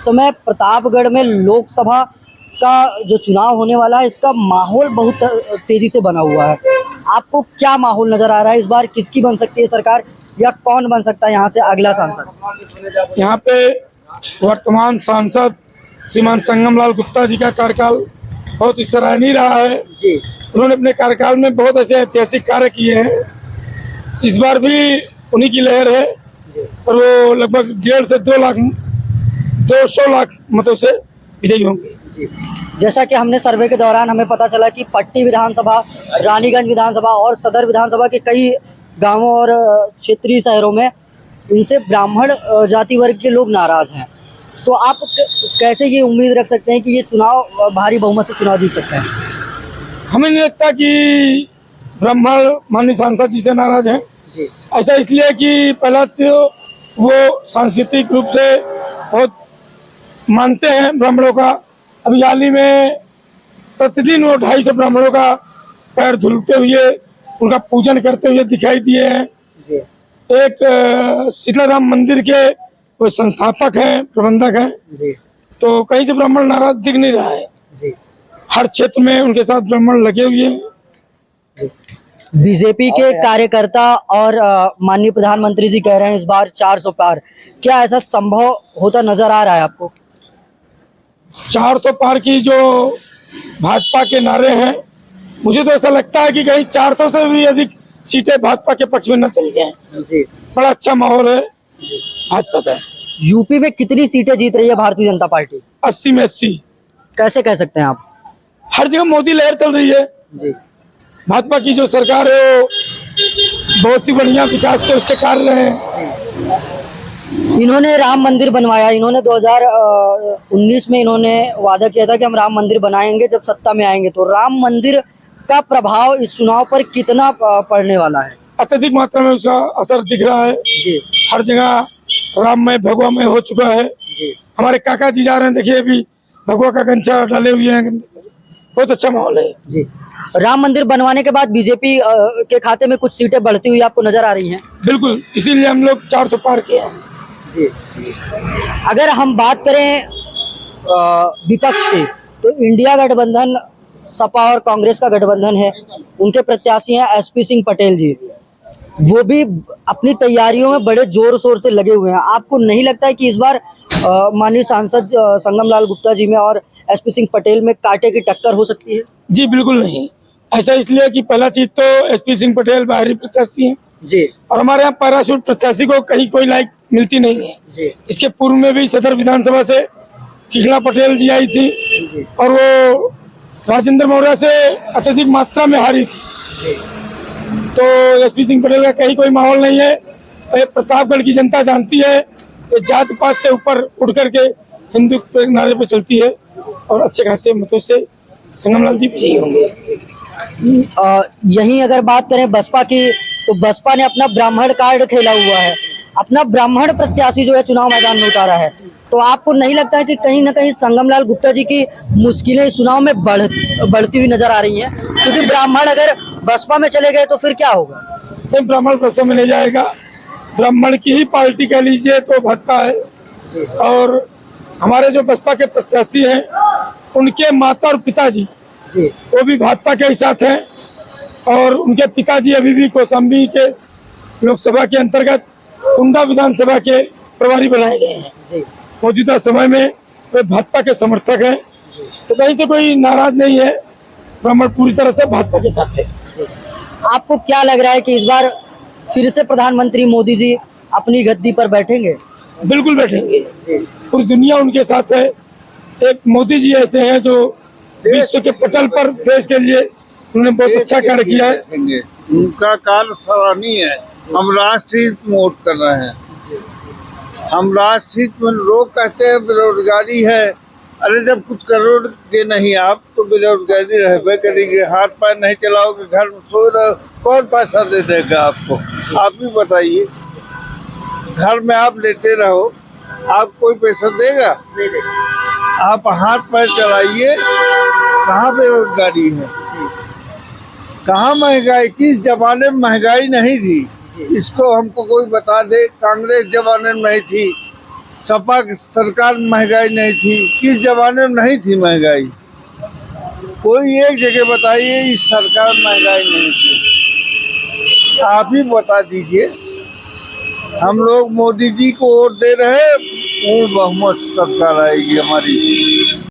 समय प्रतापगढ़ में लोकसभा का जो चुनाव होने वाला है, इसका माहौल बहुत तेजी से बना हुआ है। आपको क्या माहौल नजर आ रहा है इस बार? किसकी बन सकती है सरकार या कौन बन सकता है यहाँ से अगला सांसद? यहाँ पे वर्तमान सांसद श्रीमान संगम लाल गुप्ता जी का कार्यकाल बहुत ही सराहनीय रहा है जी। उन्होंने अपने कार्यकाल में बहुत ऐसे ऐतिहासिक कार्य किए हैं। इस बार भी उन्हीं की लहर है और वो लगभग 1.5 से 200 लाख मतों से विजयी होंगे। जैसा कि हमने सर्वे के दौरान हमें पता चला कि पट्टी विधानसभा, रानीगंज विधानसभा और सदर विधानसभा के कई गांवों और क्षेत्रीय शहरों में इनसे ब्राह्मण जाति वर्ग के लोग नाराज हैं। तो आप कैसे ये उम्मीद रख सकते हैं कि ये चुनाव भारी बहुमत से चुनाव जीत सकते हैं? हमें नहीं लगता कि ब्राह्मण माननीय सांसद जी से नाराज हैं। ऐसा इसलिए कि पहला तो वो सांस्कृतिक रूप से बहुत मानते हैं ब्राह्मणों का। अभी हाल ही में प्रतिदिन वो 250 ब्राह्मणों का पैर धुलते हुए उनका पूजन करते हुए दिखाई दिए हैं। एक शीतलाधाम मंदिर के वो संस्थापक हैं, प्रबंधक हैं, तो कहीं से ब्राह्मण नाराज दिख नहीं रहा है। हर क्षेत्र में उनके साथ ब्राह्मण लगे हुए हैं। बीजेपी के कार्यकर्ता और माननीय प्रधानमंत्री जी कह रहे हैं इस बार 400 पार। क्या ऐसा संभव होता नजर आ रहा है आपको? 400 पार की जो भाजपा के नारे हैं, मुझे तो ऐसा लगता है कि कहीं 400 से भी अधिक सीटें भाजपा के पक्ष में न चली जाएं। बड़ा अच्छा माहौल है भाजपा का। यूपी में कितनी सीटें जीत रही है भारतीय जनता पार्टी? 80 में 80। कैसे कह सकते हैं आप? हर जगह मोदी लहर चल रही है। भाजपा की जो सरकार है वो बहुत ही बढ़िया विकास के उसके कार्य हैं। इन्होंने राम मंदिर बनवाया। इन्होंने 2019 में इन्होंने वादा किया था कि हम राम मंदिर बनाएंगे जब सत्ता में आएंगे। तो राम मंदिर का प्रभाव इस चुनाव पर कितना पड़ने वाला है? अत्यधिक मात्रा में उसका असर दिख रहा है। हर जगह राममय भगवामय हो चुका है। हमारे काका जी जा रहे हैं, देखिए अभी भगवा का गंछा डाले हुए हैं। बहुत अच्छा माहौल है। राम मंदिर बनवाने के बाद बीजेपी के खाते में कुछ सीटें बढ़ती हुई आपको नजर आ रही हैं? बिल्कुल, इसीलिए हम लोग 400 पार किए हैं। अगर हम बात करें विपक्ष की, तो इंडिया गठबंधन, सपा और कांग्रेस का गठबंधन है। उनके प्रत्याशी हैं एसपी सिंह पटेल जी। वो भी अपनी तैयारियों में बड़े जोर शोर से लगे हुए हैं। आपको नहीं लगता है कि इस बार माननीय सांसद संगम लाल गुप्ता जी में और एसपी सिंह पटेल में कांटे की टक्कर हो सकती है? जी बिल्कुल नहीं। ऐसा इसलिए कि पहला चीज तो एसपी सिंह पटेल बाहरी प्रत्याशी हैं जी, और हमारे यहाँ पैराशूट प्रत्याशी को कहीं कोई लाइक मिलती नहीं है जी। इसके पूर्व में भी सदर विधानसभा से कृष्णा पटेल जी आई थी जी। और वो राजेंद्र मौर्य से अत्यधिक मात्रा में हारी थी जी। तो एसपी सिंह पटेल का कहीं कोई माहौल नहीं है। प्रतापगढ़ की जनता जानती है, ये जात पात से ऊपर उठ करके हिंदू के नारे पे चलती है और अच्छे खासे मतों से संगम लाल जी विजयी होंगे। यहीं अगर बात करें बसपा की, तो बसपा ने अपना ब्राह्मण कार्ड खेला हुआ है, अपना ब्राह्मण प्रत्याशी जो है चुनाव मैदान में उतारा है। तो आपको नहीं लगता है कि कहीं ना कहीं संगम लाल गुप्ता जी की मुश्किलें चुनाव में बढ़ती हुई नजर आ रही हैं? क्योंकि ब्राह्मण अगर बसपा में चले गए तो फिर क्या होगा? ब्राह्मण बसपा में नहीं जाएगा। ब्राह्मण की ही पार्टी कह लीजिए तो भाजपा है और हमारे जो बसपा के प्रत्याशी हैं उनके माता और पिताजी वो भी भाजपा के ही साथ हैं और उनके पिताजी अभी भी कौशाम्बी के लोकसभा के अंतर्गत कुंडा विधानसभा के प्रभारी बनाए गए हैं। मौजूदा समय में वे भाजपा के समर्थक हैं, तो कहीं से कोई नाराज नहीं है। ब्राह्मण पूरी तरह से भाजपा के साथ है। आपको क्या लग रहा है कि इस बार फिर से प्रधानमंत्री मोदी जी अपनी गद्दी पर बैठेंगे? बिल्कुल बैठेंगे। पूरी दुनिया उनके साथ है। एक मोदी जी ऐसे हैं जो विश्व के पटल पर देश के लिए उन्होंने बहुत अच्छा कार्य किया है। उनका कार्य सराहनीय है। हम राष्ट्रीय हित में वोट कर रहे हैं। हम राष्ट्रीय हित में, लोग कहते हैं बेरोजगारी है। अरे जब कुछ करोगे नहीं आप तो बेरोजगारी रहबे करेगी। हाथ पैर नहीं चलाओगे, घर में सो रहे, कौन पैसा दे देगा आपको? आप भी बताइए। घर में आप लेटे रहो, आप कोई पैसा देगा? नहीं देगा। आप हाथ पैर चलाइए। कहाँ बेरोजगारी है, कहाँ महंगाई? किस जमाने में महंगाई नहीं थी, इसको हमको कोई बता दे। कांग्रेस जमाने में नहीं थी, सपा की सरकार में महंगाई नहीं थी? किस जमाने में नहीं थी महंगाई? कोई एक जगह बताइए इस सरकार में महंगाई नहीं थी, आप ही बता दीजिए। हम लोग मोदी जी को वोट दे रहे हैं, पूर्ण बहुमत सरकार आएगी हमारी।